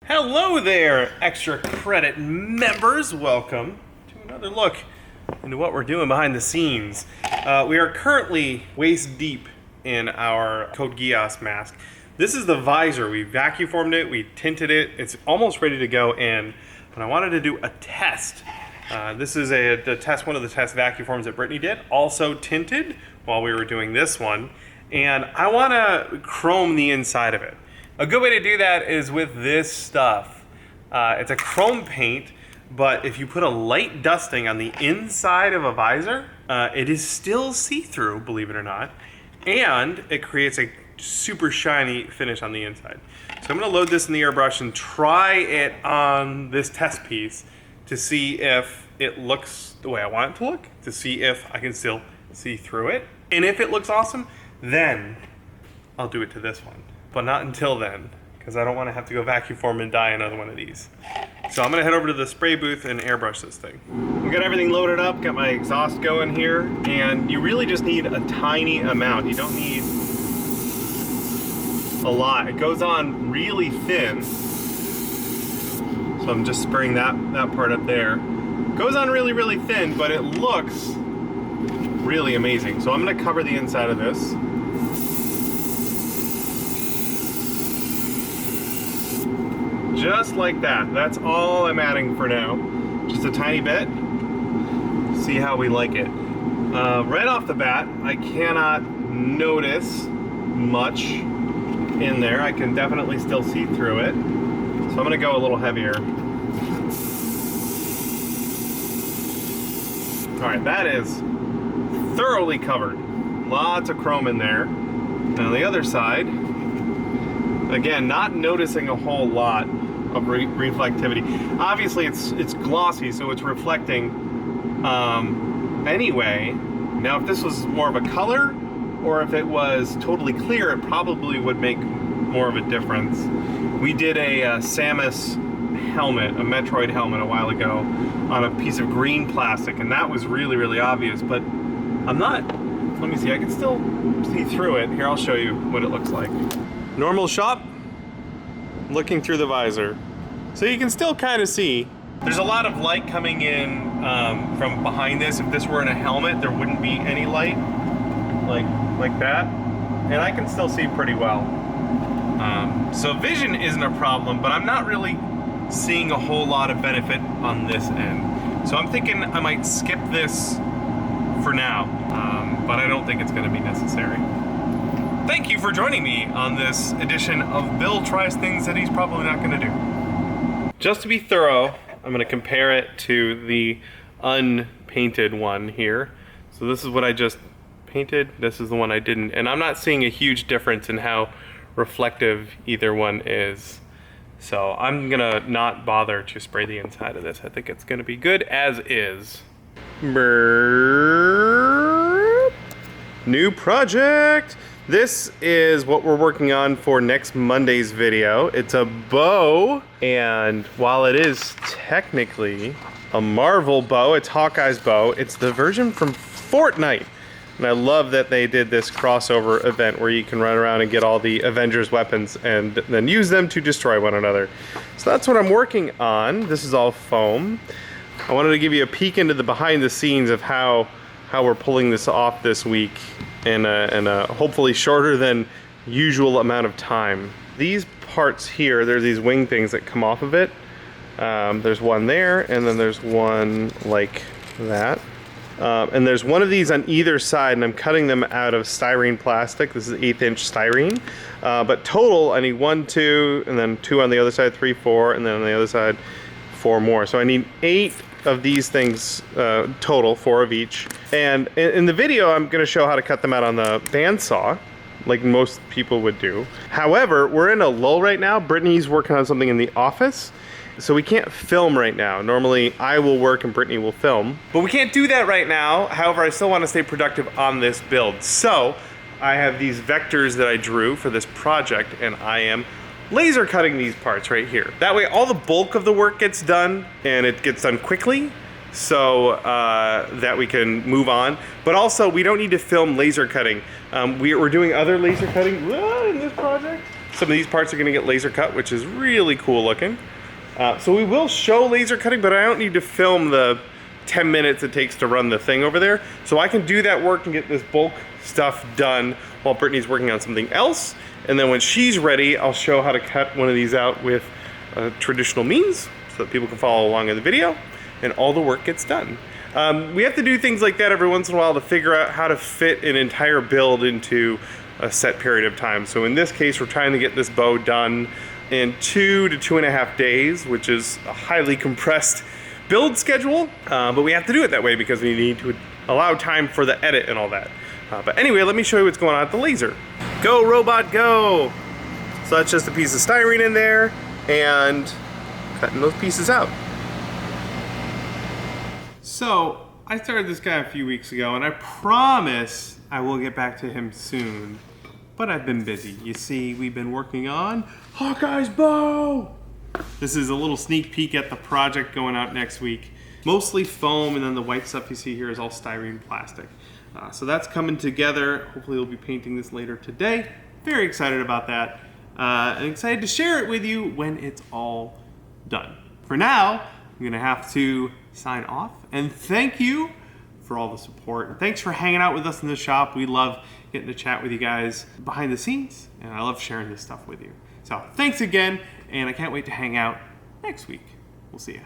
Hello there, extra credit members. Welcome to another look into what we're doing behind the scenes. We are currently waist deep in our Code Geass mask. This is the visor. We vacuum formed it, we tinted it. It's almost ready to go in, but I wanted to do a test. This is one of the test vacuum forms that Brittany did, also tinted while we were doing this one. And I want to chrome the inside of it. A good way to do that is with this stuff. It's a chrome paint, but if you put a light dusting on the inside of a visor, it is still see-through, believe it or not, and it creates a super shiny finish on the inside. So I'm gonna load this in the airbrush and try it on this test piece to see if it looks the way I want it to look, to see if I can still see through it. And if it looks awesome, then I'll do it to this one. But not until then, because I don't want to have to go vacuum form and dye another one of these. So I'm going to head over to the spray booth and airbrush this thing. We got everything loaded up, got my exhaust going here, and you really just need a tiny amount. You don't need a lot. It goes on really thin. So I'm just spraying that part up there. It goes on really, really thin, but it looks really amazing. So I'm going to cover the inside of this. Just like that. That's all I'm adding for now. Just a tiny bit. See how we like it. Right off the bat, I cannot notice much in there. I can definitely still see through it. So I'm gonna go a little heavier. All right, that is thoroughly covered. Lots of chrome in there. Now the other side, again, not noticing a whole lot of reflectivity. Obviously it's glossy, so it's reflecting anyway. Now if this was more of a color, or if it was totally clear, it probably would make more of a difference. We did a Samus helmet, a Metroid helmet a while ago on a piece of green plastic, and that was really, really obvious, but I'm not, let me see, I can still see through it. Here, I'll show you what it looks like. Normal shot, looking through the visor. So you can still kind of see. There's a lot of light coming in from behind this. If this were in a helmet, there wouldn't be any light like that. And I can still see pretty well. So vision isn't a problem, but I'm not really seeing a whole lot of benefit on this end. So I'm thinking I might skip this for now, but I don't think it's gonna be necessary. Thank you for joining me on this edition of Bill Tries Things That He's Probably Not Gonna Do. Just to be thorough, I'm gonna compare it to the unpainted one here. So this is what I just painted, this is the one I didn't, and I'm not seeing a huge difference in how reflective either one is. So I'm gonna not bother to spray the inside of this. I think it's gonna be good as is. Brrr. New project! This is what we're working on for next Monday's video. It's a bow, and while it is technically a Marvel bow, it's Hawkeye's bow, it's the version from Fortnite. And I love that they did this crossover event where you can run around and get all the Avengers weapons and then use them to destroy one another. So that's what I'm working on. This is all foam. I wanted to give you a peek into the behind the scenes of how we're pulling this off this week in a hopefully shorter than usual amount of time. These parts here, there's these wing things that come off of it. There's one there, and then there's one like that. And there's one of these on either side, and I'm cutting them out of styrene plastic. This is 1/8" styrene. But total, I need 1, 2, and then 2 on the other side, 3, 4, and then on the other side, 4 more. So I need 8 of these things total, 4 of each. And in the video, I'm gonna show how to cut them out on the bandsaw, like most people would do. However, we're in a lull right now. Brittany's working on something in the office, so we can't film right now. Normally, I will work and Brittany will film, but we can't do that right now. However, I still wanna stay productive on this build. So, I have these vectors that I drew for this project, and I am laser cutting these parts right here. That way all the bulk of the work gets done, and it gets done quickly, so that we can move on. But also, we don't need to film laser cutting. We're doing other laser cutting in this project. Some of these parts are gonna get laser cut, which is really cool looking. So we will show laser cutting, but I don't need to film the 10 minutes it takes to run the thing over there. So I can do that work and get this bulk stuff done while Brittany's working on something else. And then when she's ready, I'll show how to cut one of these out with traditional means so that people can follow along in the video and all the work gets done. We have to do things like that every once in a while to figure out how to fit an entire build into a set period of time. So in this case, we're trying to get this bow done in 2 to 2.5 days, which is a highly compressed build schedule, but we have to do it that way because we need to allow time for the edit and all that. But anyway, let me show you what's going on at the laser. Go, robot, go! So that's just a piece of styrene in there and cutting those pieces out. So I started this guy a few weeks ago and I promise I will get back to him soon, but I've been busy. You see, we've been working on Hawkeye's bow. This is a little sneak peek at the project going out next week. Mostly foam, and then the white stuff you see here is all styrene plastic. So that's coming together. Hopefully we'll be painting this later today. Very excited about that. And excited to share it with you when it's all done. For now, I'm gonna have to sign off and thank you for all the support. And thanks for hanging out with us in the shop. We love getting to chat with you guys behind the scenes, and I love sharing this stuff with you. So thanks again, and I can't wait to hang out next week. We'll see ya.